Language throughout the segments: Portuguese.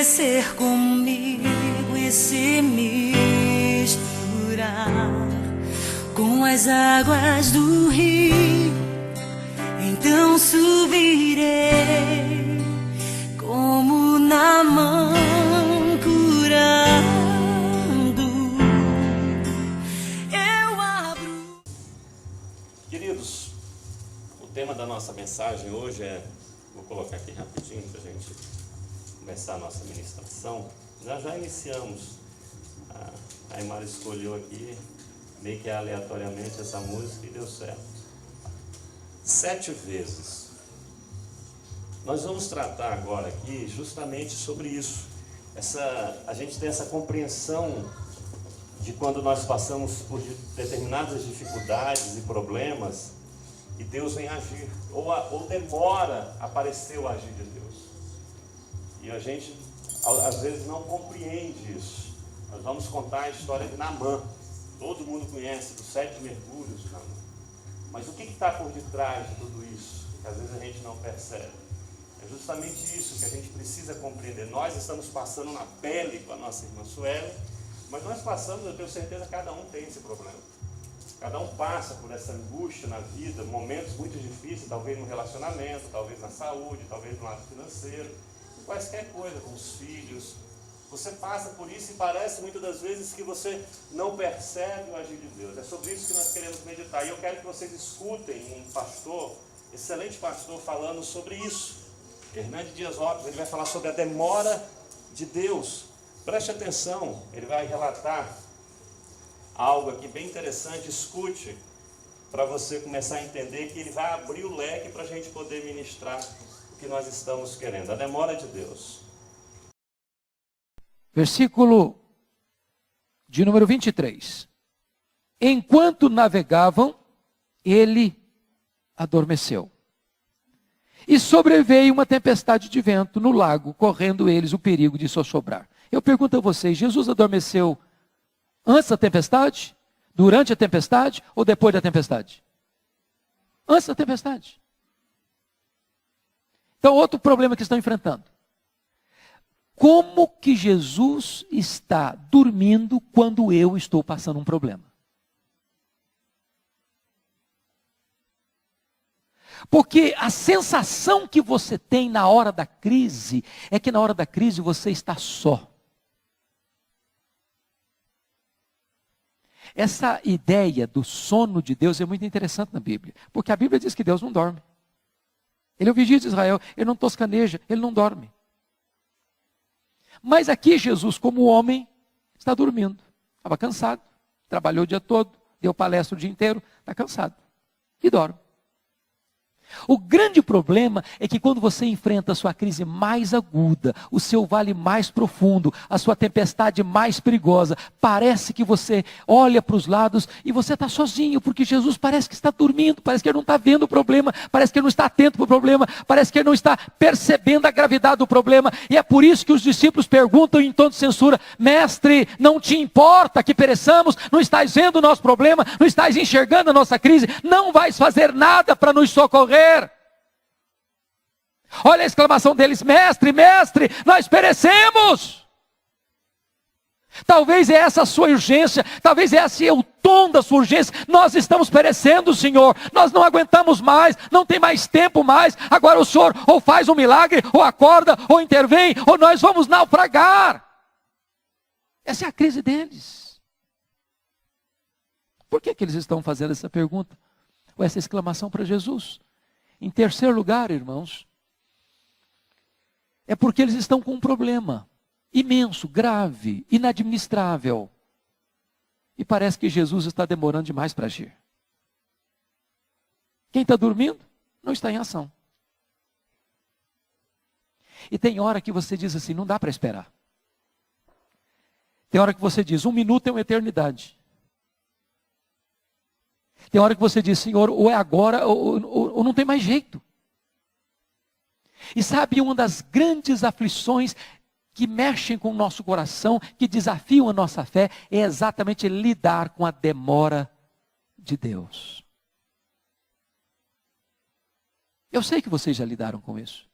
descer comigo e se misturar com as águas do rio, então subirei como Naamã curando. Eu abro. Queridos, o tema da nossa mensagem hoje vou colocar aqui rapidinho para a gente começar a nossa ministração. Já iniciamos. A Aymara escolheu aqui, meio que aleatoriamente, essa música e deu certo. 7 vezes. Nós vamos tratar agora aqui justamente sobre isso. A gente tem essa compreensão de quando nós passamos por determinadas dificuldades e problemas e Deus vem agir, ou demora a aparecer o agir de Deus. E a gente, às vezes, não compreende isso. Nós vamos contar a história de Naamã. Todo mundo conhece, dos 7 mergulhos de Naamã. Mas o que está por detrás de tudo isso? Que às vezes a gente não percebe. É justamente isso que a gente precisa compreender. Nós estamos passando na pele com a nossa irmã Sueli, mas nós passamos, eu tenho certeza, cada um tem esse problema. Cada um passa por essa angústia na vida, momentos muito difíceis, talvez no relacionamento, talvez na saúde, talvez no lado financeiro, quaisquer coisa, com os filhos. Você passa por isso e parece muitas das vezes que você não percebe o agir de Deus. É sobre isso que nós queremos meditar. E eu quero que vocês escutem um pastor, excelente pastor, falando sobre isso. Hernandes Dias Lopes, ele vai falar sobre a demora de Deus. Preste atenção, ele vai relatar algo aqui bem interessante. Escute, para você começar a entender que ele vai abrir o leque para a gente poder ministrar o que nós estamos querendo. A demora de Deus. Versículo de número 23. Enquanto navegavam, ele adormeceu. E sobreveio uma tempestade de vento no lago, correndo eles o perigo de sossobrar. Eu pergunto a vocês, Jesus adormeceu antes da tempestade, durante a tempestade ou depois da tempestade? Antes da tempestade. Então, outro problema que estão enfrentando. Como que Jesus está dormindo quando eu estou passando um problema? Porque a sensação que você tem na hora da crise é que na hora da crise você está só. Essa ideia do sono de Deus é muito interessante na Bíblia, porque a Bíblia diz que Deus não dorme. Ele é o vigia de Israel, ele não toscaneja, ele não dorme. Mas aqui Jesus, como homem, está dormindo. Estava cansado, trabalhou o dia todo, deu palestra o dia inteiro, está cansado e dorme. O grande problema é que quando você enfrenta a sua crise mais aguda, o seu vale mais profundo, a sua tempestade mais perigosa, parece que você olha para os lados e você está sozinho, porque Jesus parece que está dormindo, parece que ele não está vendo o problema, parece que ele não está atento para o problema, parece que ele não está percebendo a gravidade do problema. E é por isso que os discípulos perguntam em tom de censura: mestre, não te importa que pereçamos? Não estás vendo o nosso problema? Não estás enxergando a nossa crise? Não vais fazer nada para nos socorrer? Olha a exclamação deles: mestre, mestre, nós perecemos. Talvez essa a sua urgência, talvez esse é o tom da sua urgência. Nós estamos perecendo, Senhor, nós não aguentamos mais, não tem mais tempo mais. Agora o Senhor ou faz um milagre, ou acorda, ou intervém, ou nós vamos naufragar. Essa é a crise deles. Por que eles estão fazendo essa pergunta, ou essa exclamação para Jesus? Em terceiro lugar, irmãos, é porque eles estão com um problema imenso, grave, inadministrável. E parece que Jesus está demorando demais para agir. Quem está dormindo não está em ação. E tem hora que você diz assim: não dá para esperar. Tem hora que você diz: 1 minuto é uma eternidade. Tem hora que você diz: Senhor, ou é agora ou não tem mais jeito. E sabe, uma das grandes aflições que mexem com o nosso coração, que desafiam a nossa fé, é exatamente lidar com a demora de Deus. Eu sei que vocês já lidaram com isso.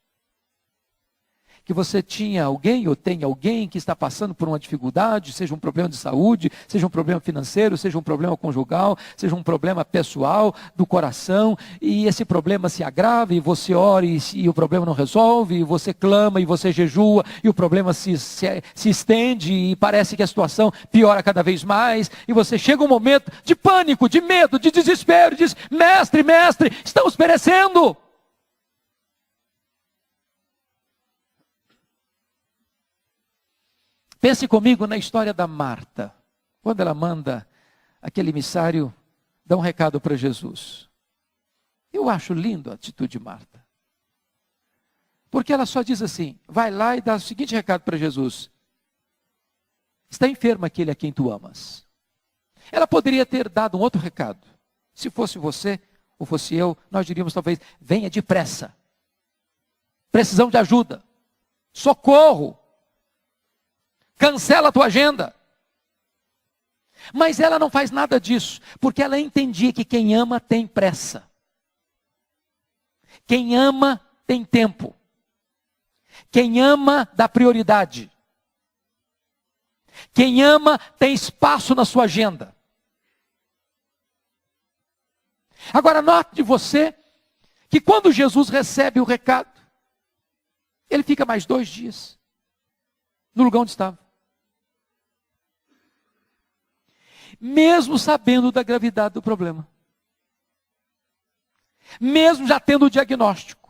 que você tinha alguém ou tem alguém que está passando por uma dificuldade, seja um problema de saúde, seja um problema financeiro, seja um problema conjugal, seja um problema pessoal do coração, e esse problema se agrava e você ora e o problema não resolve, e você clama e você jejua e o problema se estende e parece que a situação piora cada vez mais, e você chega um momento de pânico, de medo, de desespero, e diz: mestre, estamos perecendo. Pense comigo na história da Marta, quando ela manda aquele emissário dar um recado para Jesus. Eu acho lindo a atitude de Marta. Porque ela só diz assim: vai lá e dá o seguinte recado para Jesus: está enfermo aquele a quem tu amas. Ela poderia ter dado um outro recado. Se fosse você ou fosse eu, nós diríamos talvez: venha depressa. Precisamos de ajuda. Socorro. Cancela a tua agenda. Mas ela não faz nada disso, porque ela entendia que quem ama tem pressa. Quem ama tem tempo. Quem ama dá prioridade. Quem ama tem espaço na sua agenda. Agora note você que quando Jesus recebe o recado, ele fica mais 2 dias no lugar onde estava. Mesmo sabendo da gravidade do problema. Mesmo já tendo o diagnóstico.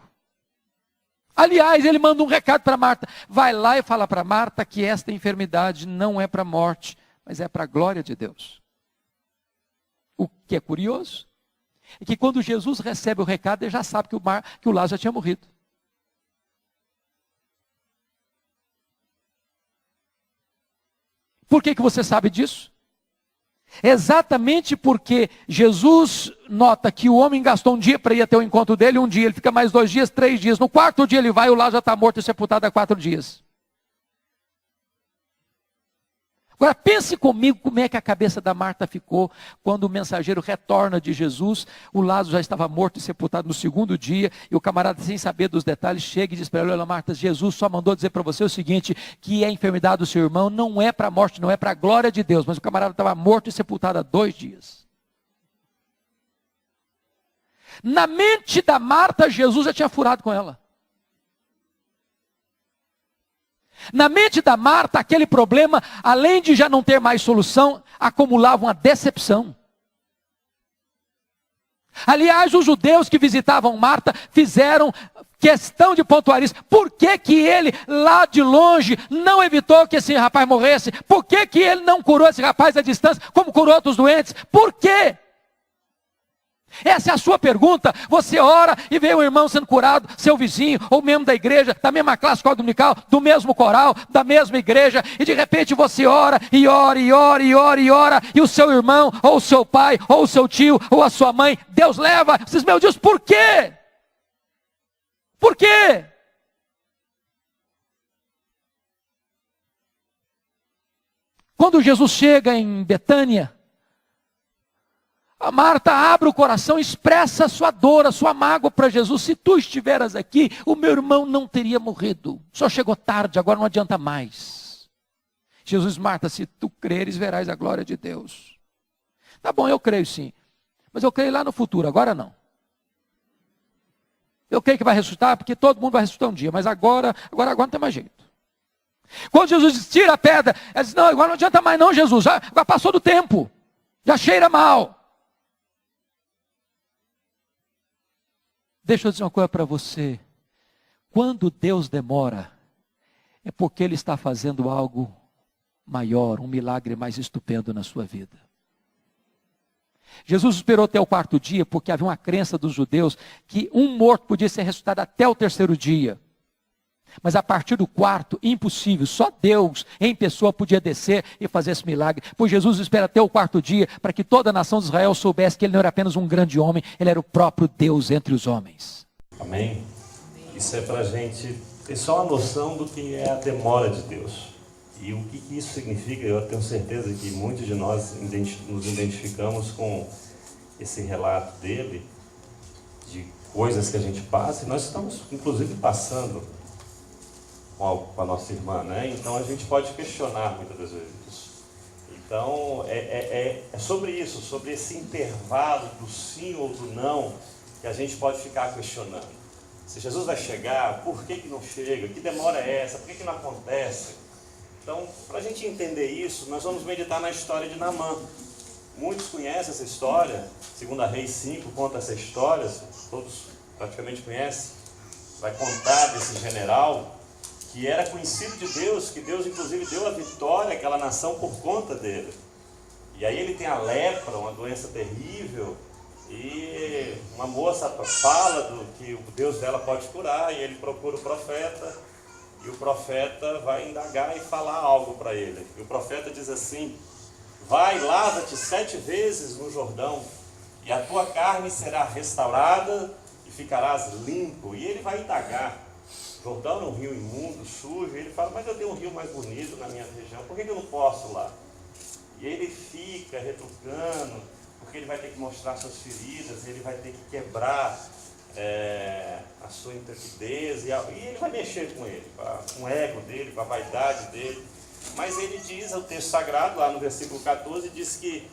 Aliás, ele manda um recado para Marta. Vai lá e fala para Marta que esta enfermidade não é para a morte, mas é para a glória de Deus. O que é curioso é que quando Jesus recebe o recado, ele já sabe que o Lázaro já tinha morrido. Por que você sabe disso? Exatamente porque Jesus nota que o homem gastou um dia para ir até o encontro dele, um dia, ele fica mais 2 dias, 3 dias, no 4º dia ele vai, o Lázaro já está morto e sepultado há 4 dias. Agora pense comigo como é que a cabeça da Marta ficou quando o mensageiro retorna de Jesus, o Lázaro já estava morto e sepultado no 2º dia, e o camarada, sem saber dos detalhes, chega e diz para ela: olha Marta, Jesus só mandou dizer para você o seguinte, que a enfermidade do seu irmão não é para a morte, não é para a glória de Deus, mas o camarada estava morto e sepultado há 2 dias. Na mente da Marta, Jesus já tinha furado com ela. Na mente da Marta, aquele problema, além de já não ter mais solução, acumulava uma decepção. Aliás, os judeus que visitavam Marta fizeram questão de pontuar isso. Por que que ele, lá de longe, não evitou que esse rapaz morresse? Por que que ele não curou esse rapaz à distância, como curou outros doentes? Por quê? Essa é a sua pergunta. Você ora e vê um irmão sendo curado, seu vizinho, ou membro da igreja, da mesma classe escola dominical, do mesmo coral, da mesma igreja, e de repente você ora, e ora, e ora, e ora, e ora, e o seu irmão, ou o seu pai, ou o seu tio, ou a sua mãe, Deus leva. Você diz: meu Deus, por quê? Por quê? Quando Jesus chega em Betânia, a Marta abre o coração, expressa a sua dor, a sua mágoa para Jesus. Se tu estiveras aqui, o meu irmão não teria morrido. Só chegou tarde, agora não adianta mais. Jesus: Marta, se tu creres, verás a glória de Deus. Tá bom, eu creio sim. Mas eu creio lá no futuro, agora não. Eu creio que vai ressuscitar, porque todo mundo vai ressuscitar um dia. Mas agora não tem mais jeito. Quando Jesus diz: tira a pedra, ela diz: não, agora não adianta mais não, Jesus. Já passou do tempo. Já cheira mal. Deixa eu dizer uma coisa para você. Quando Deus demora, é porque Ele está fazendo algo maior, um milagre mais estupendo na sua vida. Jesus esperou até o 4º dia, porque havia uma crença dos judeus que um morto podia ser ressuscitado até o 3º dia. Mas a partir do 4º, impossível, só Deus em pessoa podia descer e fazer esse milagre. Pois Jesus espera até o 4º dia, para que toda a nação de Israel soubesse que Ele não era apenas um grande homem, Ele era o próprio Deus entre os homens. Amém? Isso é para a gente ter só uma noção do que é a demora de Deus. E o que isso significa. Eu tenho certeza que muitos de nós nos identificamos com esse relato dele, de coisas que a gente passa, e nós estamos inclusive passando com a nossa irmã, né? Então a gente pode questionar muitas das vezes isso. Então é sobre isso, sobre esse intervalo do sim ou do não, que a gente pode ficar questionando. Se Jesus vai chegar, por que não chega? Que demora é essa? Por que não acontece? Então, para a gente entender isso, nós vamos meditar na história de Naamã. Muitos conhecem essa história, 2 Reis 5 conta essa história, todos praticamente conhecem. Vai contar desse general que era conhecido de Deus, que Deus inclusive deu a vitória àquela nação por conta dele. E aí ele tem a lepra, uma doença terrível, e uma moça fala que o Deus dela pode curar, e ele procura o profeta, e o profeta vai indagar e falar algo para ele. E o profeta diz assim: vai, lava-te 7 vezes no Jordão, e a tua carne será restaurada, e ficarás limpo. E ele vai indagar. Jordão é um rio imundo, sujo, e ele fala: mas eu tenho um rio mais bonito na minha região, por que eu não posso lá? E ele fica retrucando, porque ele vai ter que mostrar suas feridas, ele vai ter que quebrar a sua intrepidez, e ele vai mexer com ele, com o ego dele, com a vaidade dele. Mas ele diz, o texto sagrado, lá no versículo 14, diz que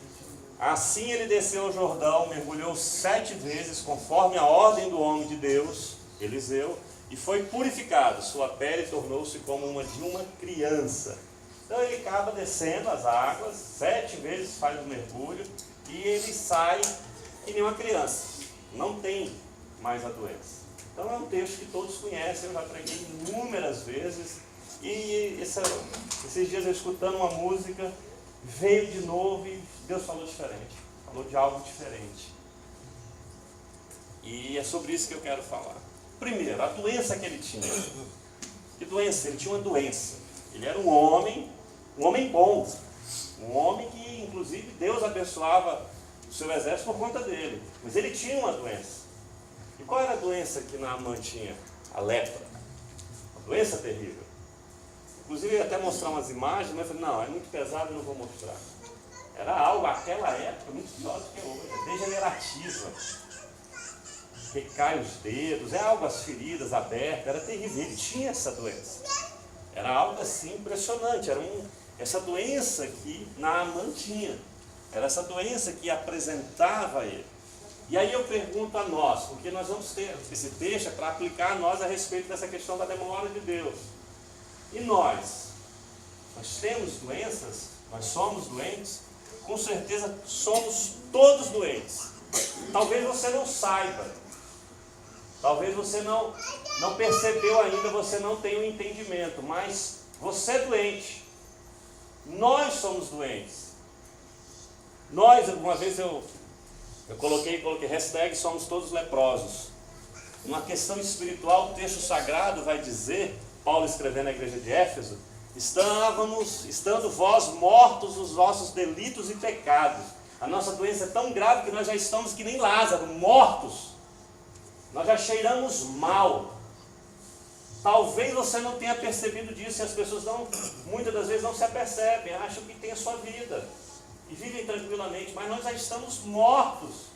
assim ele desceu ao Jordão, mergulhou 7 vezes, conforme a ordem do homem de Deus, Eliseu, e foi purificado, sua pele tornou-se como de uma criança. Então ele acaba descendo as águas, 7 vezes faz o mergulho, e ele sai que nem uma criança, não tem mais a doença. Então é um texto que todos conhecem, eu já preguei inúmeras vezes, e esses dias eu escutando uma música, veio de novo e Deus falou diferente, falou de algo diferente. E é sobre isso que eu quero falar. Primeiro, a doença que ele tinha. Que doença? Ele tinha uma doença. Ele era um homem bom, um homem que inclusive Deus abençoava o seu exército por conta dele, mas ele tinha uma doença. E qual era a doença que Naamã tinha? A lepra, uma doença terrível. Inclusive eu ia até mostrar umas imagens, mas eu falei: não, é muito pesado, eu não vou mostrar. Era algo, naquela época, muito pior do que hoje, é degenerativa, recai os dedos, é algo, as feridas abertas, era terrível. Ele tinha essa doença, era algo assim impressionante, essa doença que Naamã tinha, era essa doença que apresentava ele. E aí eu pergunto a nós, porque nós vamos ter esse texto para aplicar a nós a respeito dessa questão da demora de Deus. E nós temos doenças, nós somos doentes, com certeza somos todos doentes. Talvez você não saiba, talvez você não percebeu ainda, você não tem o entendimento, mas você é doente. Nós somos doentes. Nós, alguma vez eu coloquei hashtag somos todos leprosos. Uma questão espiritual, o texto sagrado vai dizer, Paulo escrevendo na igreja de Éfeso: estando vós mortos nos vossos delitos e pecados. A nossa doença é tão grave que nós já estamos que nem Lázaro, mortos. Nós já cheiramos mal. Talvez você não tenha percebido disso, e as pessoas muitas das vezes não se apercebem, acham que tem a sua vida e vivem tranquilamente, mas nós já estamos mortos.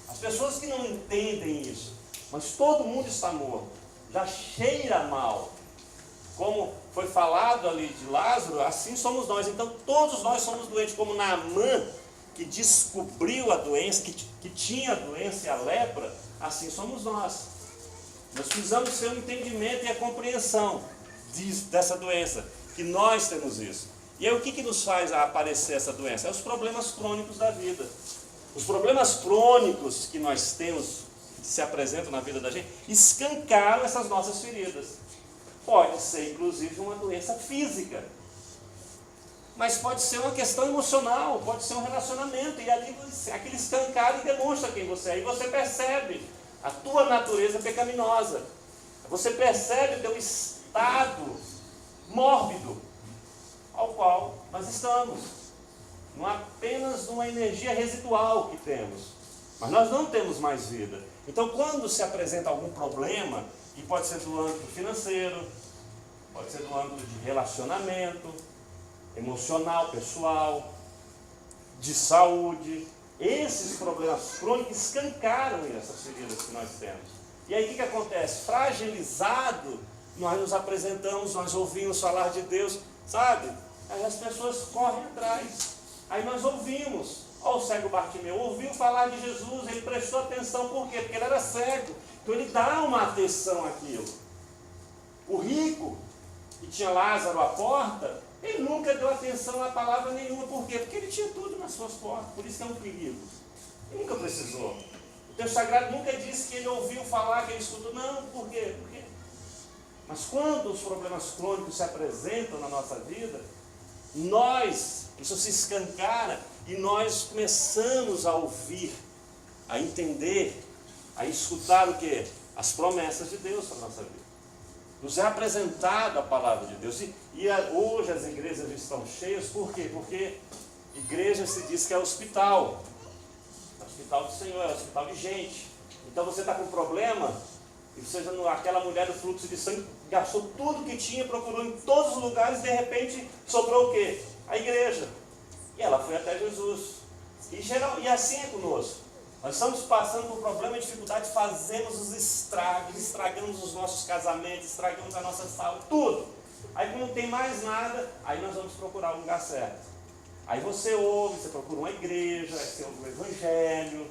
As pessoas que não entendem isso, mas todo mundo está morto, já cheira mal. Como foi falado ali de Lázaro, assim somos nós. Então todos nós somos doentes, como Naamã, que descobriu a doença, que tinha a doença e a lepra, assim somos nós. Nós precisamos ter o entendimento e a compreensão dessa doença, que nós temos isso. E aí o que nos faz aparecer essa doença? É os problemas crônicos da vida. Os problemas crônicos que nós temos, que se apresentam na vida da gente, escancaram essas nossas feridas. Pode ser inclusive uma doença física, mas pode ser uma questão emocional, pode ser um relacionamento, e ali aquele escancaro demonstra quem você é, e você percebe a tua natureza pecaminosa, você percebe o teu estado mórbido, ao qual nós estamos, não apenas numa energia residual que temos, mas nós não temos mais vida. Então quando se apresenta algum problema, e pode ser do âmbito financeiro, pode ser do âmbito de relacionamento, emocional, pessoal, de saúde, esses problemas crônicos escancaram essas feridas que nós temos. E aí o que acontece? Fragilizado nós nos apresentamos, nós ouvimos falar de Deus, sabe? Aí as pessoas correm atrás. Aí nós ouvimos. Olha o cego Bartimeu, ouviu falar de Jesus, ele prestou atenção, por quê? Porque ele era cego. Então ele dá uma atenção àquilo. O rico, que tinha Lázaro à porta, ele nunca deu atenção a palavra nenhuma. Por quê? Porque ele tinha tudo nas suas portas. Por isso que é um perigo. Ele nunca precisou. O texto sagrado nunca disse que ele ouviu falar, que ele escutou. Não, por quê? Por quê? Mas quando os problemas crônicos se apresentam na nossa vida, isso se escancara e nós começamos a ouvir, a entender, a escutar o quê? As promessas de Deus para a nossa vida. Nos é apresentada a palavra de Deus. Hoje as igrejas estão cheias, por quê? Porque igreja se diz que é hospital. É hospital do Senhor, é hospital de gente. Então você está com problema, e você, aquela mulher do fluxo de sangue, gastou tudo que tinha, procurou em todos os lugares, e de repente sobrou o quê? A igreja. E ela foi até Jesus. E assim é conosco. Nós estamos passando por problema e dificuldade, fazemos os estragos, estragamos os nossos casamentos, estragamos a nossa saúde, tudo. Aí quando não tem mais nada, aí nós vamos procurar o lugar certo. Aí você ouve, você procura uma igreja, você ouve o Evangelho,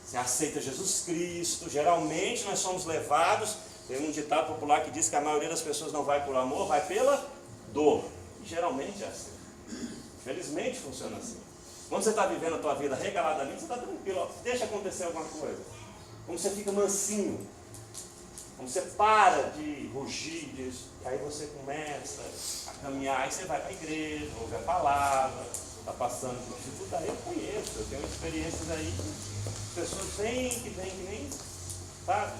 você aceita Jesus Cristo. Geralmente nós somos levados, tem um ditado popular que diz que a maioria das pessoas não vai por amor, vai pela dor. E geralmente é assim. Infelizmente funciona assim. Quando você está vivendo a tua vida regaladamente, você está tranquilo, ó, deixa acontecer alguma coisa. Como você fica mansinho, como você para de rugir disso, e aí você começa a caminhar, aí você vai para a igreja, ouve a palavra, está passando por dificuldade. Eu conheço, eu tenho experiências aí, pessoas vêm que nem, sabe,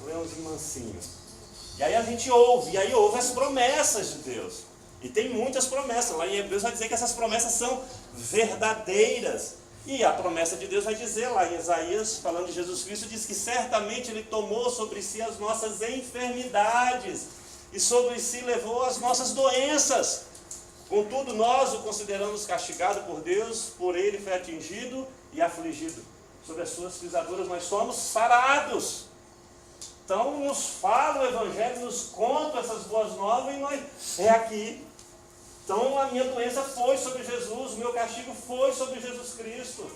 leãozinho mansinho. E aí a gente ouve, e aí ouve as promessas de Deus. E tem muitas promessas. Lá em Hebreus vai dizer que essas promessas são verdadeiras. E a promessa de Deus vai dizer lá em Isaías, falando de Jesus Cristo, diz que certamente Ele tomou sobre si as nossas enfermidades e sobre si levou as nossas doenças. Contudo, nós o consideramos castigado por Deus, por Ele foi atingido e afligido. Sobre as suas pisaduras nós somos sarados. Então nos fala o Evangelho, nos conta essas boas novas e nós, é aqui. Então a minha doença foi sobre Jesus, o meu castigo foi sobre Jesus Cristo.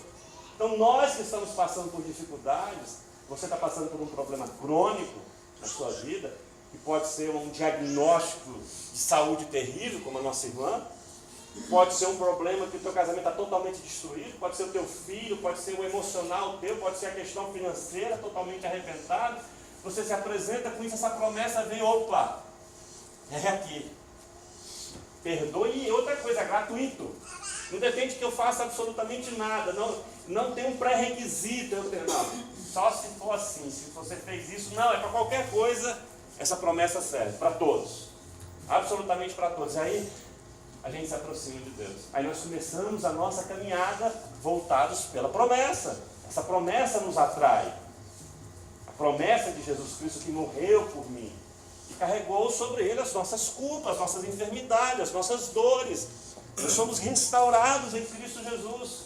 Então nós que estamos passando por dificuldades, você está passando por um problema crônico na sua vida, que pode ser um diagnóstico de saúde terrível, como a nossa irmã, pode ser um problema que o teu casamento está totalmente destruído, pode ser o teu filho, pode ser o emocional teu, pode ser a questão financeira totalmente arrebentada. Você se apresenta com isso, essa promessa vem, opa, é aqui. Perdoe. E outra coisa, gratuito. Não depende que eu faça absolutamente nada. Não tem um pré-requisito. Não, só se for assim. Se você fez isso, não, é para qualquer coisa. Essa promessa serve para todos. Absolutamente para todos. Aí a gente se aproxima de Deus. Aí nós começamos a nossa caminhada voltados pela promessa. Essa promessa nos atrai. A promessa de Jesus Cristo que morreu por mim. E carregou sobre ele as nossas culpas, as nossas enfermidades, as nossas dores. Nós somos restaurados em Cristo Jesus.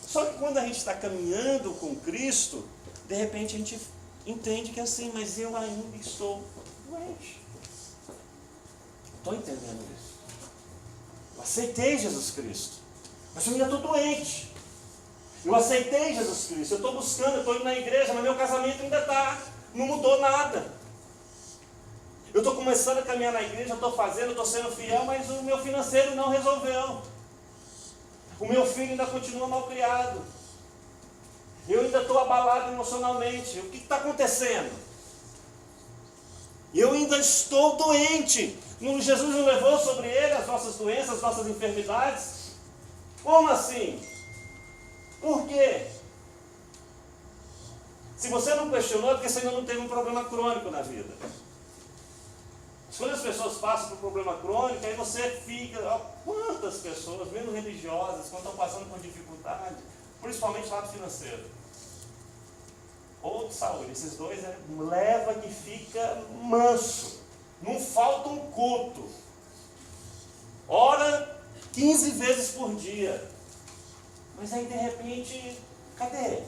Só que quando a gente está caminhando com Cristo, de repente a gente entende que é assim, mas eu ainda estou doente. Estou entendendo isso. Eu aceitei Jesus Cristo, mas eu ainda estou doente. Eu aceitei Jesus Cristo, eu estou buscando, eu estou indo na igreja, mas meu casamento ainda está, não mudou nada. Eu estou começando a caminhar na igreja, eu estou fazendo, eu estou sendo fiel, mas o meu financeiro não resolveu. O meu filho ainda continua mal criado. Eu ainda estou abalado emocionalmente. O que está acontecendo? Eu ainda estou doente. Jesus não levou sobre ele as nossas doenças, as nossas enfermidades? Como assim? Por quê? Se você não questionou, é porque você ainda não teve um problema crônico na vida. Quando as pessoas passam por problema crônico, aí você fica, ó, quantas pessoas, menos religiosas, quando estão passando por dificuldade, principalmente lado financeiro, ou de saúde, esses dois leva que fica manso, não falta um culto, ora 15 vezes por dia, mas aí de repente, cadê?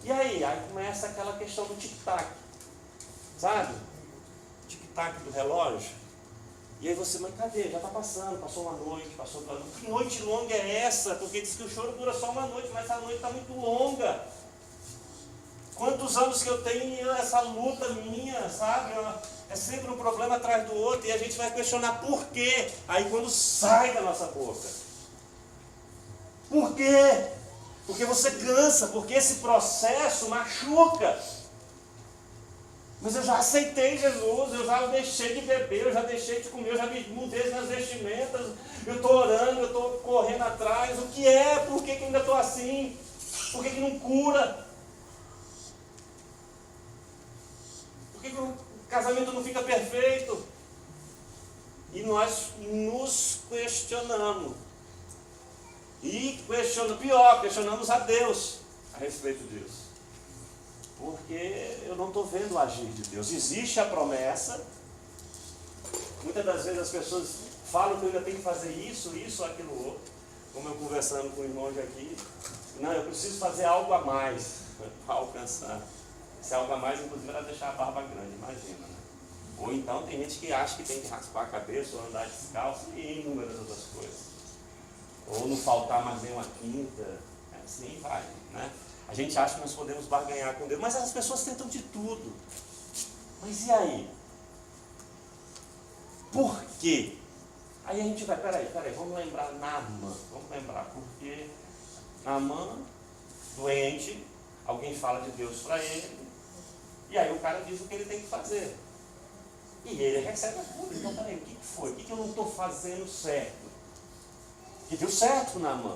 E aí? Aí começa aquela questão do tic-tac, sabe? tic-tac do relógio. E aí você, mas cadê? Já está passando, passou uma noite, passou outra noite. Que noite longa é essa? Porque diz que o choro dura só uma noite, mas a noite está muito longa. Quantos anos que eu tenho essa luta minha, sabe? É sempre um problema atrás do outro e a gente vai questionar por quê. Aí quando sai da nossa boca. Por quê? Porque você cansa, porque esse processo machuca. Mas eu já aceitei Jesus, eu já deixei de beber, eu já deixei de comer, eu já mudei as minhas vestimentas, eu estou orando, eu estou correndo atrás. O que é? Por que ainda estou assim? Por que não cura? Por que o casamento não fica perfeito? E nós nos questionamos. E questionamos a Deus a respeito disso. Porque eu não estou vendo o agir de Deus. Existe a promessa. Muitas das vezes as pessoas falam que eu ainda tenho que fazer isso, aquilo, outro. Como eu conversando com o irmão de aqui. Não, eu preciso fazer algo a mais para alcançar. Esse algo a mais, inclusive, era deixar a barba grande, imagina, né? Ou então tem gente que acha que tem que raspar a cabeça ou andar descalço e inúmeras outras coisas. Ou não faltar mais nem uma quinta. Assim vai, né? A gente acha que nós podemos barganhar com Deus, mas as pessoas tentam de tudo. Mas e aí? Por quê? Aí a gente vai, peraí, vamos lembrar Naamã. Vamos lembrar, porque Naamã, doente, alguém fala de Deus para ele, e aí o cara diz o que ele tem que fazer. E ele recebe a cura. Então, peraí, o que foi? O que eu não estou fazendo certo? Que deu certo com Naamã.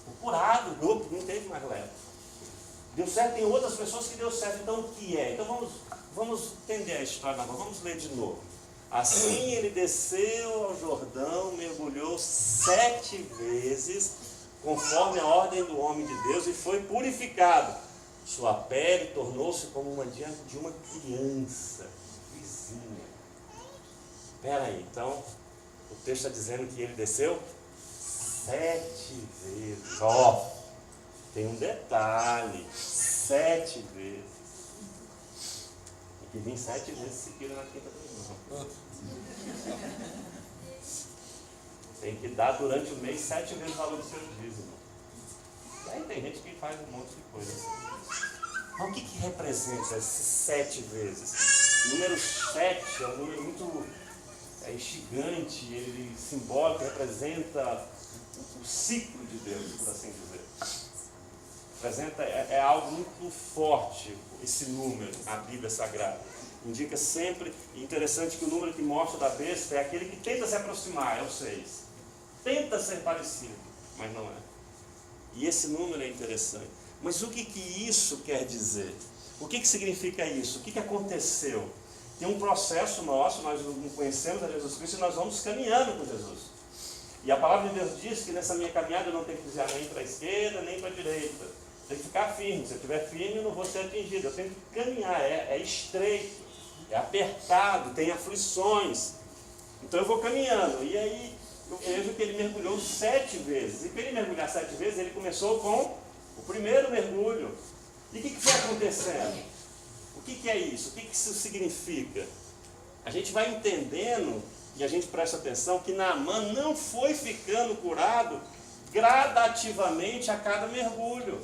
O curado, não teve mais lepra. Deu certo, tem outras pessoas que deu certo. Então o que é? Então vamos entender a história da Naamã. Vamos ler de novo. Assim ele desceu ao Jordão, mergulhou 7 vezes, conforme a ordem do homem de Deus, e foi purificado. Sua pele tornou-se como uma de uma criança, vizinha. Espera aí, então o texto está dizendo que ele desceu 7 vezes. Ó, tem um detalhe: 7 vezes. E que vem 7 vezes seguidas na quinta do irmão. Tem que dar durante o mês 7 vezes o valor do seu dízimo. E aí tem gente que faz um monte de coisa assim. Então o que representa esses 7 vezes? O número 7 é um número muito instigante, ele simbólico, representa o ciclo de Deus, por assim dizer. Representa, é algo muito forte esse número, a Bíblia Sagrada. Indica sempre, interessante que o número que mostra da besta é aquele que tenta se aproximar, é o 6. Tenta ser parecido, mas não é. E esse número é interessante. Mas o que isso quer dizer? O que significa isso? O que aconteceu? Tem um processo nosso, nós não conhecemos a Jesus Cristo e nós vamos caminhando com Jesus. E a palavra de Deus diz que nessa minha caminhada eu não tenho que desviar nem para a esquerda, nem para a direita. Eu tenho que ficar firme. Se eu estiver firme, eu não vou ser atingido. Eu tenho que caminhar. É estreito, é apertado, tem aflições. Então eu vou caminhando. E aí eu vejo que ele mergulhou 7 vezes. E para ele mergulhar 7 vezes, ele começou com o primeiro mergulho. E o que foi acontecendo? O que é isso? O que isso significa? A gente vai entendendo, e a gente presta atenção, que Naamã não foi ficando curado gradativamente a cada mergulho.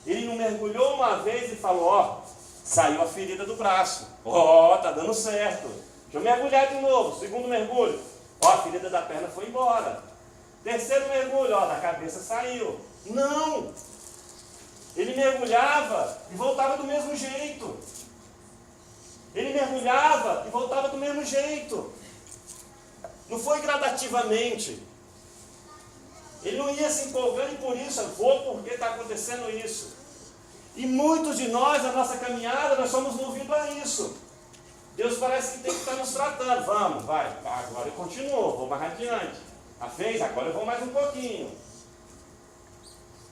Ele não mergulhou uma vez e falou, ó, saiu a ferida do braço. Ó, tá dando certo. Deixa eu mergulhar de novo. Segundo mergulho. Ó, a ferida da perna foi embora. Terceiro mergulho, ó, da cabeça saiu. Não! Ele mergulhava e voltava do mesmo jeito. Ele mergulhava e voltava do mesmo jeito. Não foi gradativamente. Ele não ia se empolgando e por isso, eu vou porque está acontecendo isso. E muitos de nós, na nossa caminhada, nós somos movidos a isso. Deus parece que tem que estar nos tratando. Vamos, vai, agora eu continuo, vou mais adiante. A fez, agora eu vou mais um pouquinho.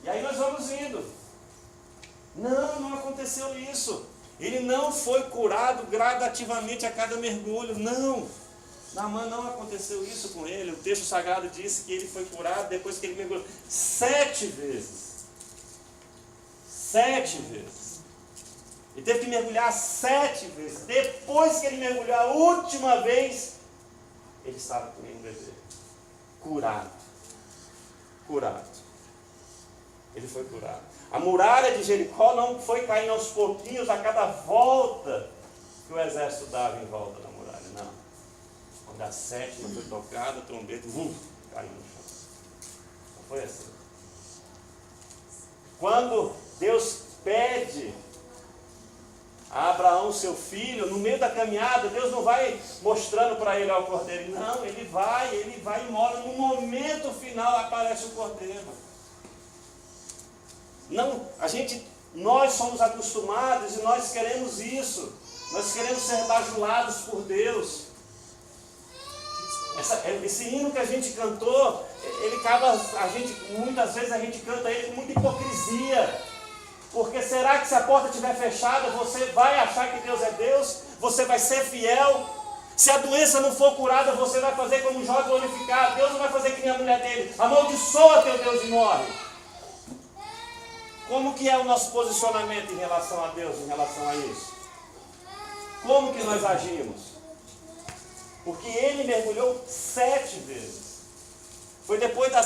E aí nós vamos indo. Não aconteceu isso. Ele não foi curado gradativamente a cada mergulho, não. Naamã não aconteceu isso com ele. O texto sagrado disse que ele foi curado depois que ele mergulhou 7 vezes. 7 vezes. Ele teve que mergulhar 7 vezes. Depois que ele mergulhou a última vez, ele estava com um bebê. Curado. Curado. Ele foi curado. A muralha de Jericó não foi caindo aos pouquinhos a cada volta que o exército dava em volta da muralha. Não. Quando a 7ª foi tocada, a trombeta, caiu no chão. Não foi assim. Quando Deus pede a Abraão, seu filho, no meio da caminhada, Deus não vai mostrando para ele o cordeiro. Não, ele vai e mora. No momento final aparece o cordeiro. Não, nós somos acostumados e nós queremos isso. Nós queremos ser bajulados por Deus. Esse hino que a gente cantou, muitas vezes a gente canta ele com muita hipocrisia. Porque será que se a porta estiver fechada, você vai achar que Deus é Deus? Você vai ser fiel? Se a doença não for curada, você vai fazer como Jó glorificado. Deus não vai fazer que nem a mulher dele. Amaldiçoa teu Deus e morre. Como que é o nosso posicionamento em relação a Deus, em relação a isso? Como que nós agimos? Porque ele mergulhou 7 vezes. Foi depois do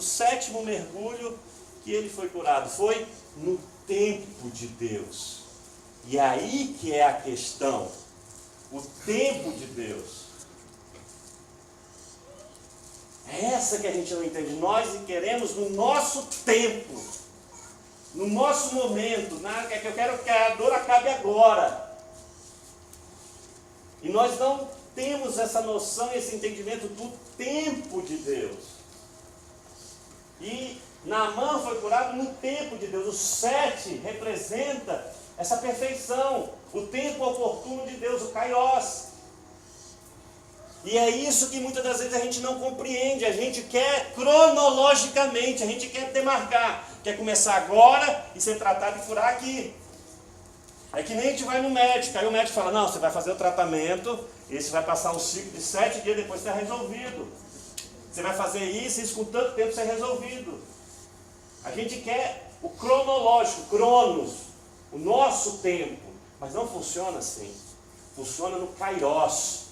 7º mergulho que ele foi curado. Foi no tempo de Deus. E aí que é a questão. O tempo de Deus. É essa que a gente não entende. Nós queremos no nosso tempo. No nosso momento, que eu quero que a dor acabe agora. E nós não temos essa noção, esse entendimento do tempo de Deus. E Naamã foi curado no tempo de Deus. O 7 representa essa perfeição, o tempo oportuno de Deus, o kairos. E é isso que muitas das vezes a gente não compreende. A gente quer cronologicamente, a gente quer demarcar. Quer começar agora e ser tratado e curar aqui. É que nem a gente vai no médico. Aí o médico fala, não, você vai fazer o tratamento, esse vai passar um ciclo de 7 dias, depois está resolvido. Você vai fazer isso com tanto tempo ser resolvido. A gente quer o cronológico, cronos, o nosso tempo. Mas não funciona assim. Funciona no kairos.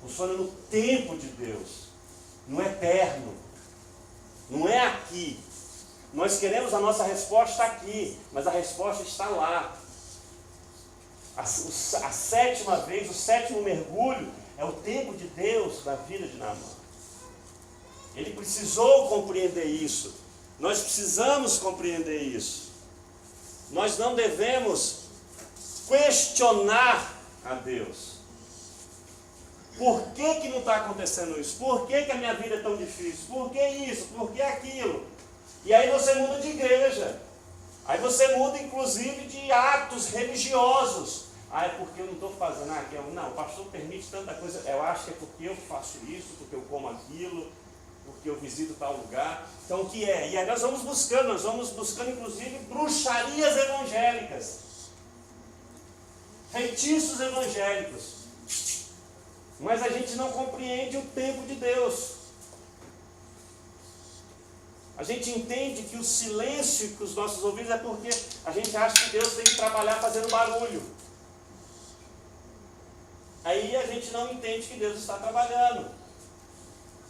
Funciona no tempo de Deus. No eterno. Não é aqui. Nós queremos a nossa resposta aqui, mas a resposta está lá. A 7ª vez, o 7º mergulho, é o tempo de Deus na vida de Naamã. Ele precisou compreender isso. Nós precisamos compreender isso. Nós não devemos questionar a Deus. Por que não está acontecendo isso? Por que a minha vida é tão difícil? Por que isso? Por que aquilo? E aí você muda de igreja. Aí você muda inclusive de atos religiosos. É porque eu não estou fazendo aquilo. Não, o pastor permite tanta coisa. Eu acho que é porque eu faço isso, porque eu como aquilo, porque eu visito tal lugar. Então o que é? E aí nós vamos buscando inclusive bruxarias evangélicas. Feitiços evangélicos. Mas a gente não compreende o tempo de Deus. A gente entende que o silêncio que os nossos ouvidos é porque a gente acha que Deus tem que trabalhar fazendo barulho. Aí a gente não entende que Deus está trabalhando.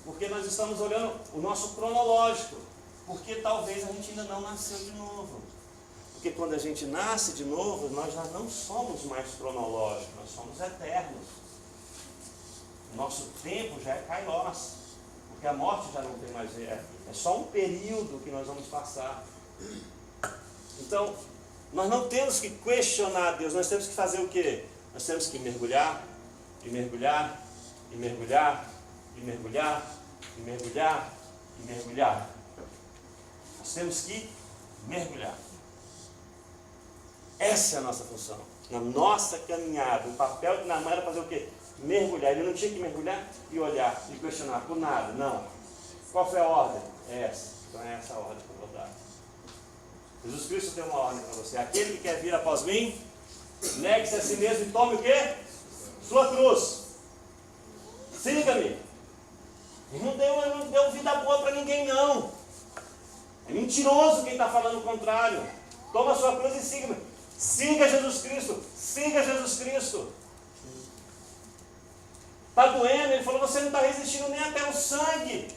Porque nós estamos olhando o nosso cronológico. Porque talvez a gente ainda não nasceu de novo. Porque quando a gente nasce de novo, nós já não somos mais cronológicos, nós somos eternos. Nosso tempo já é kairos. Porque a morte já não tem mais... É só um período que nós vamos passar. Então, nós não temos que questionar Deus. Nós temos que fazer o quê? Nós temos que mergulhar, e mergulhar, e mergulhar, e mergulhar, e mergulhar, e mergulhar. Nós temos que mergulhar. Essa é a nossa função. Na nossa caminhada, o papel de Naamã era fazer o quê? Mergulhar. Ele não tinha que mergulhar e olhar e questionar por nada, não. Qual foi a ordem? Essa. Então é essa a ordem que eu vou dar. Jesus Cristo tem uma ordem para você. Aquele que quer vir após mim, negue-se a si mesmo e tome o quê? Sua cruz. Siga-me. Ele não deu vida boa para ninguém, não. É mentiroso quem está falando o contrário. Toma a sua cruz e siga-me. Siga Jesus Cristo, siga Jesus Cristo. Está doendo, ele falou, você não está resistindo nem até o sangue.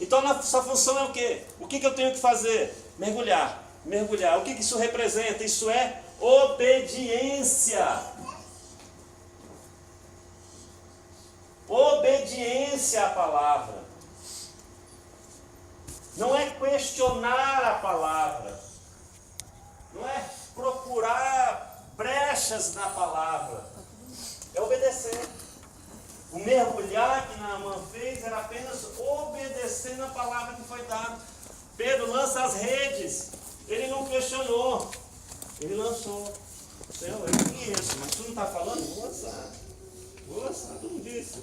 Então a sua função é o quê? O que eu tenho que fazer? Mergulhar, mergulhar. O que isso representa? Isso é obediência. Obediência à palavra. Não é questionar a palavra. Não é procurar brechas na palavra. É obedecer. O mergulhar que Naamã fez era apenas obedecer na palavra que foi dada. Pedro lança as redes. Ele não questionou. Ele lançou. Senhor, eu conheço, mas tu não está falando? Vou lançar. Vou lançar, tu não disse.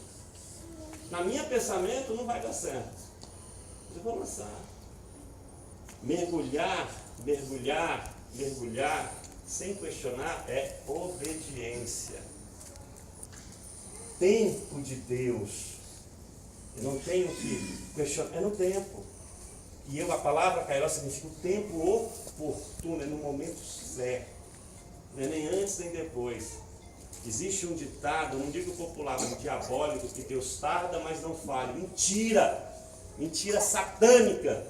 Na minha pensamento não vai dar certo. Eu vou lançar. Mergulhar, mergulhar, mergulhar, sem questionar, é obediência. Tempo de Deus. Eu não tenho que questionar, é no tempo. E a palavra Kairos significa o tempo oportuno, é no momento certo. Não é nem antes nem depois. Existe um ditado, não digo popular, mas diabólico, que Deus tarda, mas não falha. Mentira! Mentira satânica.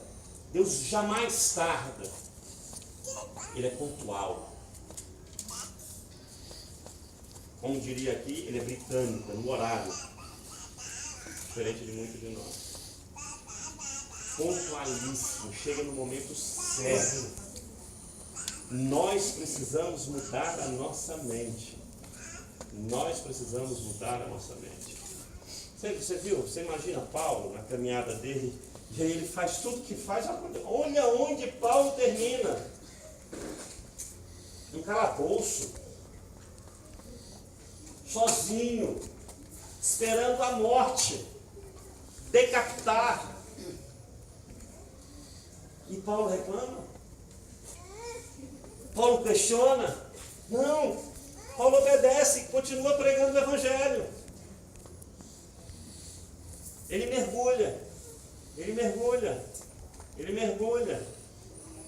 Deus jamais tarda. Ele é pontual. Como diria aqui, ele é britânico, no horário. Diferente de muitos de nós. Pontualíssimo, chega no momento certo. Nós precisamos mudar a nossa mente. Nós precisamos mudar a nossa mente. Você viu? Você imagina Paulo na caminhada dele, e aí ele faz tudo que faz. Olha onde Paulo termina. Um calabouço. Sozinho. Esperando a morte. Decapitar. E Paulo reclama? Paulo questiona? Não. Paulo obedece e continua pregando o Evangelho. Ele mergulha. Ele mergulha. Ele mergulha.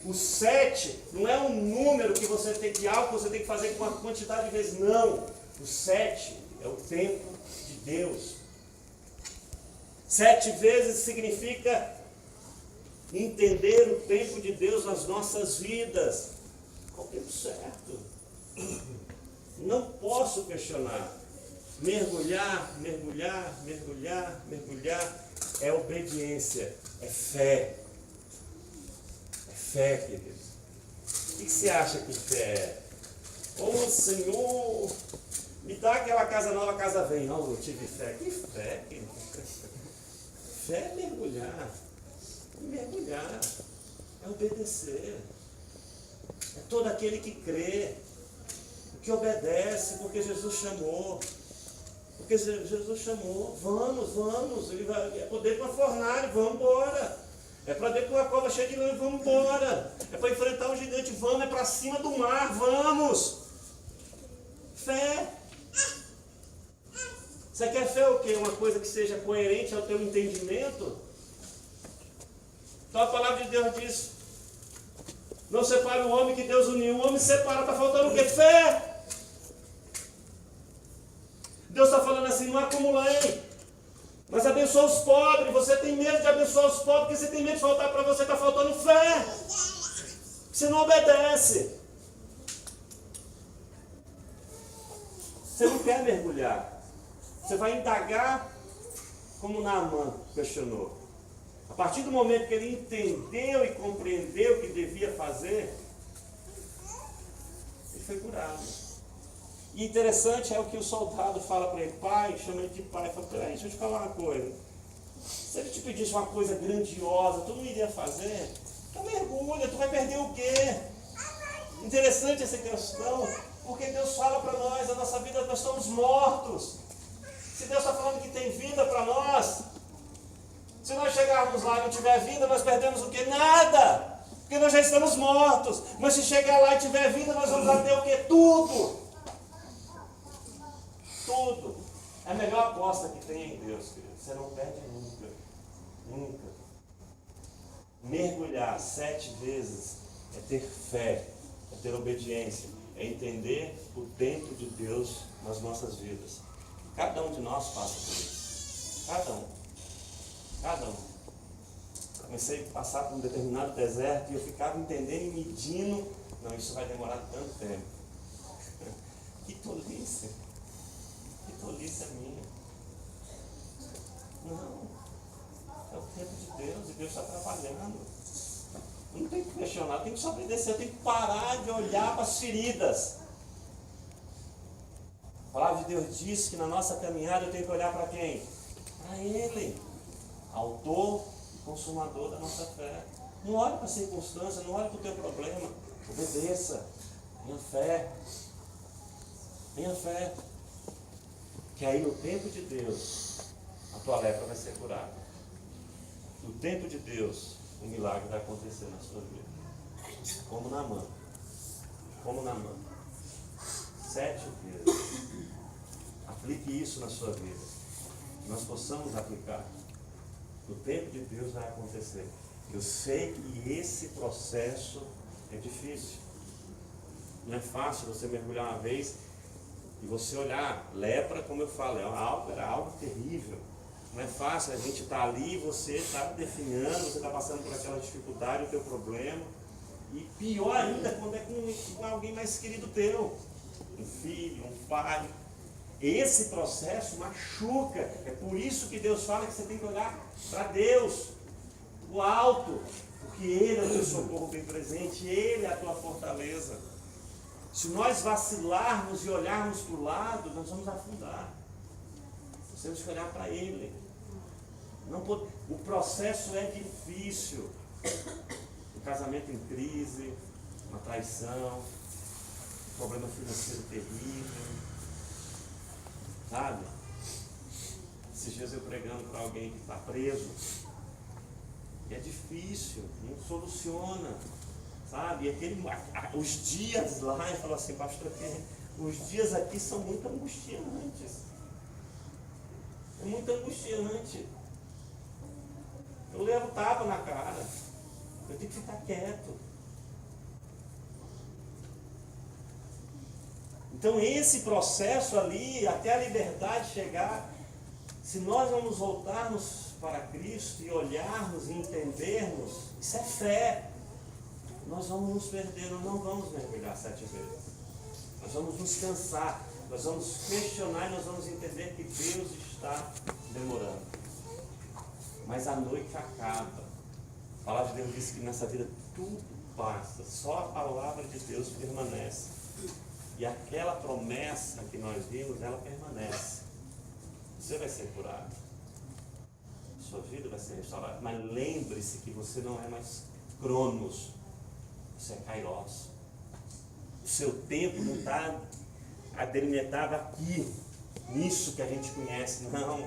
O 7 não é um número que você tem que algo que você tem que fazer com uma quantidade de vezes. Não. O 7 é o tempo de Deus. 7 vezes significa entender o tempo de Deus nas nossas vidas. Qual o tempo certo? Não posso questionar. Mergulhar, mergulhar, mergulhar, mergulhar é obediência, é fé. É fé, queridos. O que você acha que fé é? Oh, Senhor, me dá aquela casa nova, a casa vem. Não, eu tive fé. Que fé, querido? Fé é mergulhar. Mergulhar. É obedecer. É todo aquele que crê. Que obedece, porque Jesus chamou. Porque Jesus chamou. Vamos. Ele vai, é para dentro de uma fornalha, vamos embora. É para dentro de uma cova cheia de lã, vamos embora. É para enfrentar um gigante, vamos. É para cima do mar, vamos. Fé. Você quer fé o quê? Uma coisa que seja coerente ao teu entendimento? Então a palavra de Deus diz: não separa o homem que Deus uniu. O homem separa, está faltando o quê? Fé. Deus está falando assim: não acumulei, mas abençoa os pobres. Você tem medo de abençoar os pobres, porque você tem medo de faltar para você, está faltando fé. Você não obedece. Você não quer mergulhar. Você vai indagar como Naamã questionou. A partir do momento que ele entendeu e compreendeu o que devia fazer, ele foi curado. E interessante é o que o soldado fala para ele, pai, chama ele de pai, fala: peraí, deixa eu te falar uma coisa. Se ele te pedisse uma coisa grandiosa, tu não iria fazer? Então mergulha, tu vai perder o quê? Interessante essa questão, porque Deus fala para nós, a nossa vida, nós estamos mortos. Se Deus está falando que tem vida para nós, se nós chegarmos lá e não tiver vida, nós perdemos o quê? Nada! Porque nós já estamos mortos. Mas se chegar lá e tiver vida, nós vamos ter o quê? Tudo! Tudo. É a melhor aposta que tem em Deus, querido. Você não perde nunca. Nunca. Mergulhar 7 vezes é ter fé. é ter obediência, é entender o tempo de Deus nas nossas vidas. Cada um de nós passa por isso. Cada um. Cada um. Comecei a passar por um determinado deserto e eu ficava entendendo e medindo. Não, isso vai demorar tanto tempo. Que tolice. Que tolice é minha. Não. É o tempo de Deus e Deus está trabalhando. Eu não tenho que questionar, eu tenho que só obedecer, eu tenho que parar de olhar para as feridas. A palavra de Deus diz que na nossa caminhada eu tenho que olhar para quem? Para Ele, autor e consumador da nossa fé. Não olhe para a circunstância, não olhe para o teu problema. Obedeça. Tenha fé. Tenha fé. Que aí no tempo de Deus, a tua lepra vai ser curada. No tempo de Deus, o milagre vai acontecer na sua vida. Como Naamã. Como Naamã. 7 vezes. Aplique isso na sua vida. Que nós possamos aplicar. No tempo de Deus vai acontecer. Eu sei que esse processo é difícil. Não é fácil você mergulhar uma vez e você olhar. Lepra, como eu falo, era algo terrível. Não é fácil, a gente está ali, você está definhando, você está passando por aquela dificuldade, o teu problema. E pior ainda quando é com alguém mais querido teu. Um filho, um pai. Esse processo machuca. É por isso que Deus fala que você tem que olhar para Deus, o alto. Porque Ele é o teu socorro bem presente, Ele é a tua fortaleza. Se nós vacilarmos e olharmos para o lado, nós vamos afundar. Nós temos que olhar para Ele. Não pode... O processo é difícil. Um casamento em crise, uma traição, um problema financeiro terrível. Sabe? Esses dias eu pregando para alguém que está preso. E é difícil, não soluciona. Sabe? E os dias lá, eu falo assim, pastor, os dias aqui são muito angustiantes. É muito angustiante. Eu levo tapa na cara. Eu tenho que ficar quieto. Então esse processo ali, até a liberdade chegar, se nós não nos voltarmos para Cristo e olharmos e entendermos, isso é fé. Nós vamos nos perder, nós não vamos mergulhar 7 vezes. Nós vamos nos cansar, nós vamos questionar e nós vamos entender que Deus está demorando. Mas a noite acaba. A palavra de Deus diz que nessa vida tudo passa, só a palavra de Deus permanece. E aquela promessa que nós vimos, ela permanece. Você vai ser curado. Sua vida vai ser restaurada. Mas lembre-se que você não é mais Cronos. Você é Kairos. O seu tempo não está delimitado aqui, nisso que a gente conhece. Não.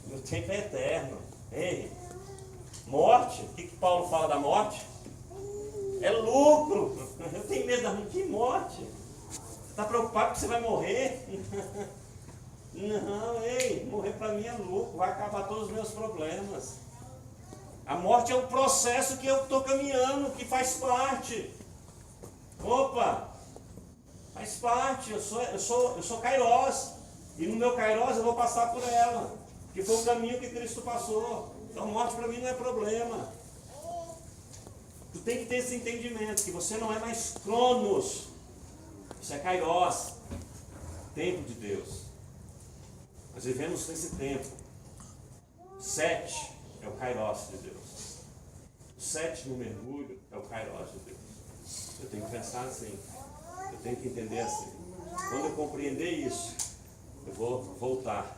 Meu tempo é eterno. Ei, morte. O que Paulo fala da morte? É lucro. Eu tenho medo da morte. Que morte? Está preocupado que você vai morrer? Não, ei, morrer para mim é lucro, vai acabar todos os meus problemas. A morte é um processo que eu estou caminhando, que faz parte. Opa, faz parte, eu sou Kairos. E no meu Kairos eu vou passar por ela, que foi o caminho que Cristo passou. Então morte para mim não é problema. Tu tem que ter esse entendimento, que você não é mais Cronos. Isso é Kairos, tempo de Deus. Nós vivemos nesse tempo. 7 é o Kairos de Deus. O 7º mergulho é o Kairos de Deus. Eu tenho que pensar assim. Eu tenho que entender assim. Quando eu compreender isso, eu vou voltar.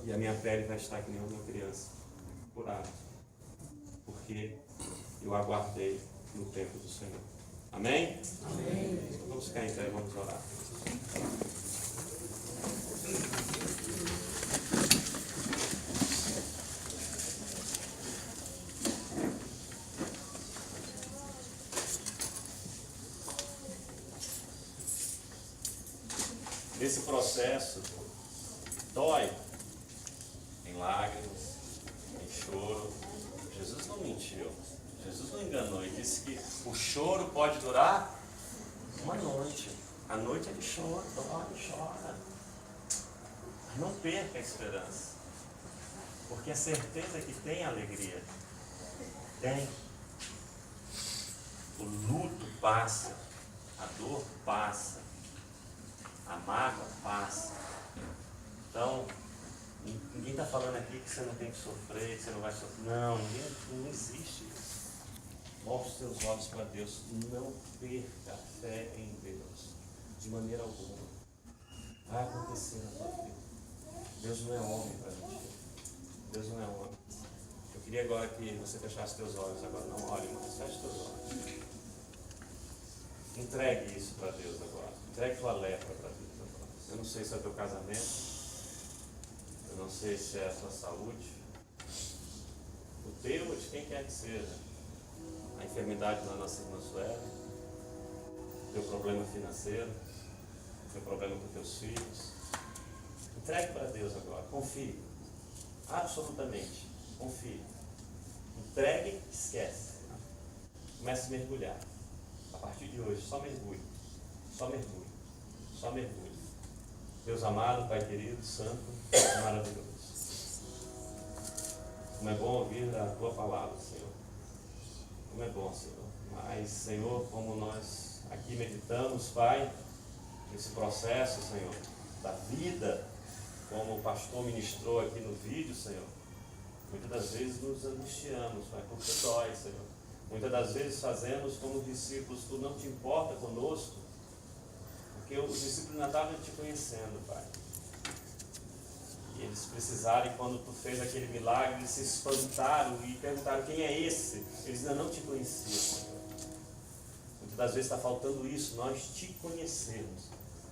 E a minha pele vai estar que nem uma criança, curada. Porque eu aguardei no tempo do Senhor. Amém? Amém. Então vamos ficar em pé e vamos orar. Nesse processo, dói, em lágrimas, em choro. Jesus não mentiu. Jesus não enganou e disse que o choro pode durar uma noite. A noite ele chora, chora. Mas não perca a esperança. Porque a certeza que tem alegria. Tem. O luto passa. A dor passa. A mágoa passa. Então, ninguém está falando aqui que você não tem que sofrer, que você não vai sofrer. Não, não existe isso. Volte os seus olhos para Deus. Não perca a fé em Deus. De maneira alguma. Vai acontecer na sua vida. Deus não é homem para mentir. Deus não é homem. Eu queria agora que você fechasse seus olhos. Agora não olhe, mas feche seus olhos. Entregue isso para Deus agora. Entregue sua lepra para Deus agora. Eu não sei se é o teu casamento. Eu não sei se é a sua saúde. O teu ou de quem quer que seja. A enfermidade da nossa irmã Sueli. O teu problema financeiro. O teu problema com teus filhos. Entregue para Deus agora. Confie. Absolutamente. Confie. Entregue, esquece. Comece a mergulhar. A partir de hoje, só mergulhe. Só mergulhe. Só mergulhe. Deus amado, Pai querido, santo, maravilhoso. Como é bom ouvir a Tua palavra, Senhor. Como é bom, Senhor. Mas, Senhor, como nós aqui meditamos, Pai, esse processo, Senhor, da vida, como o pastor ministrou aqui no vídeo, Senhor, muitas das vezes nos angustiamos, Pai, porque dói, Senhor. Muitas das vezes fazemos como discípulos, Tu não te importa conosco, porque os discípulos ainda estavam te conhecendo, Pai. E eles precisaram, quando Tu fez aquele milagre, eles se espantaram e perguntaram: quem é esse? Eles ainda não te conheciam, Senhor. Muitas das vezes está faltando isso, nós te conhecermos.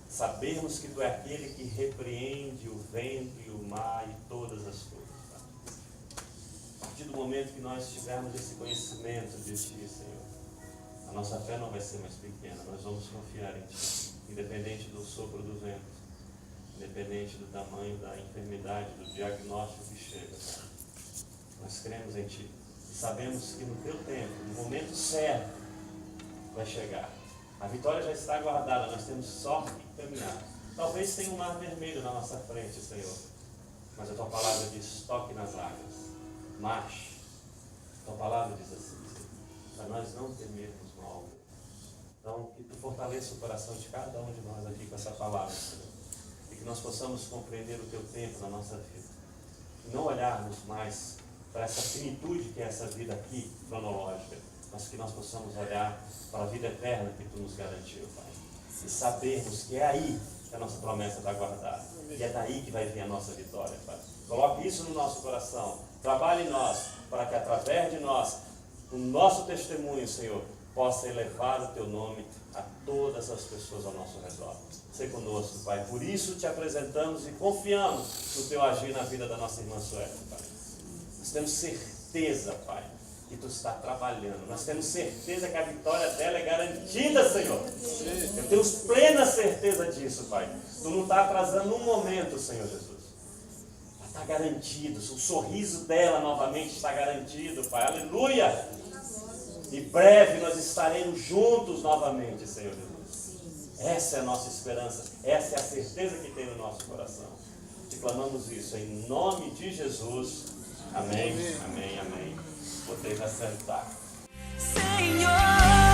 Sabermos que Tu é aquele que repreende o vento e o mar e todas as coisas. A partir do momento que nós tivermos esse conhecimento de Ti, Senhor, a nossa fé não vai ser mais pequena, nós vamos confiar em Ti, independente do sopro do vento, independente do tamanho da enfermidade, do diagnóstico que chega. Nós cremos em Ti e sabemos que no Teu tempo, no momento certo, vai chegar. A vitória já está guardada, nós temos só que caminhar. Talvez tenha um mar vermelho na nossa frente, Senhor, mas a Tua palavra diz: toque nas águas. Marche. A Tua palavra diz assim, para nós não temermos mal. Então, que Tu fortaleça o coração de cada um de nós aqui com essa palavra, Senhor. E que nós possamos compreender o Teu tempo na nossa vida. E não olharmos mais para essa finitude que é essa vida aqui, cronológica, mas que nós possamos olhar para a vida eterna que Tu nos garantiu, Pai. E sabermos que é aí que a nossa promessa está guardada. E é daí que vai vir a nossa vitória, Pai. Coloque isso no nosso coração. Trabalhe em nós, para que através de nós, o nosso testemunho, Senhor, possa elevar o Teu nome a todas as pessoas ao nosso redor. Seja conosco, Pai. Por isso Te apresentamos e confiamos no Teu agir na vida da nossa irmã Sueli, Pai. Nós temos certeza, Pai, que Tu está trabalhando. Nós temos certeza que a vitória dela é garantida, Senhor. Eu tenho plena certeza disso, Pai. Tu não está atrasando um momento, Senhor Jesus. Está garantido, o sorriso dela novamente está garantido, Pai, aleluia! E breve nós estaremos juntos novamente, Senhor Jesus. Essa é a nossa esperança, essa é a certeza que tem no nosso coração. Te clamamos isso em nome de Jesus. Amém, amém, amém. Vocês assentar. Senhor.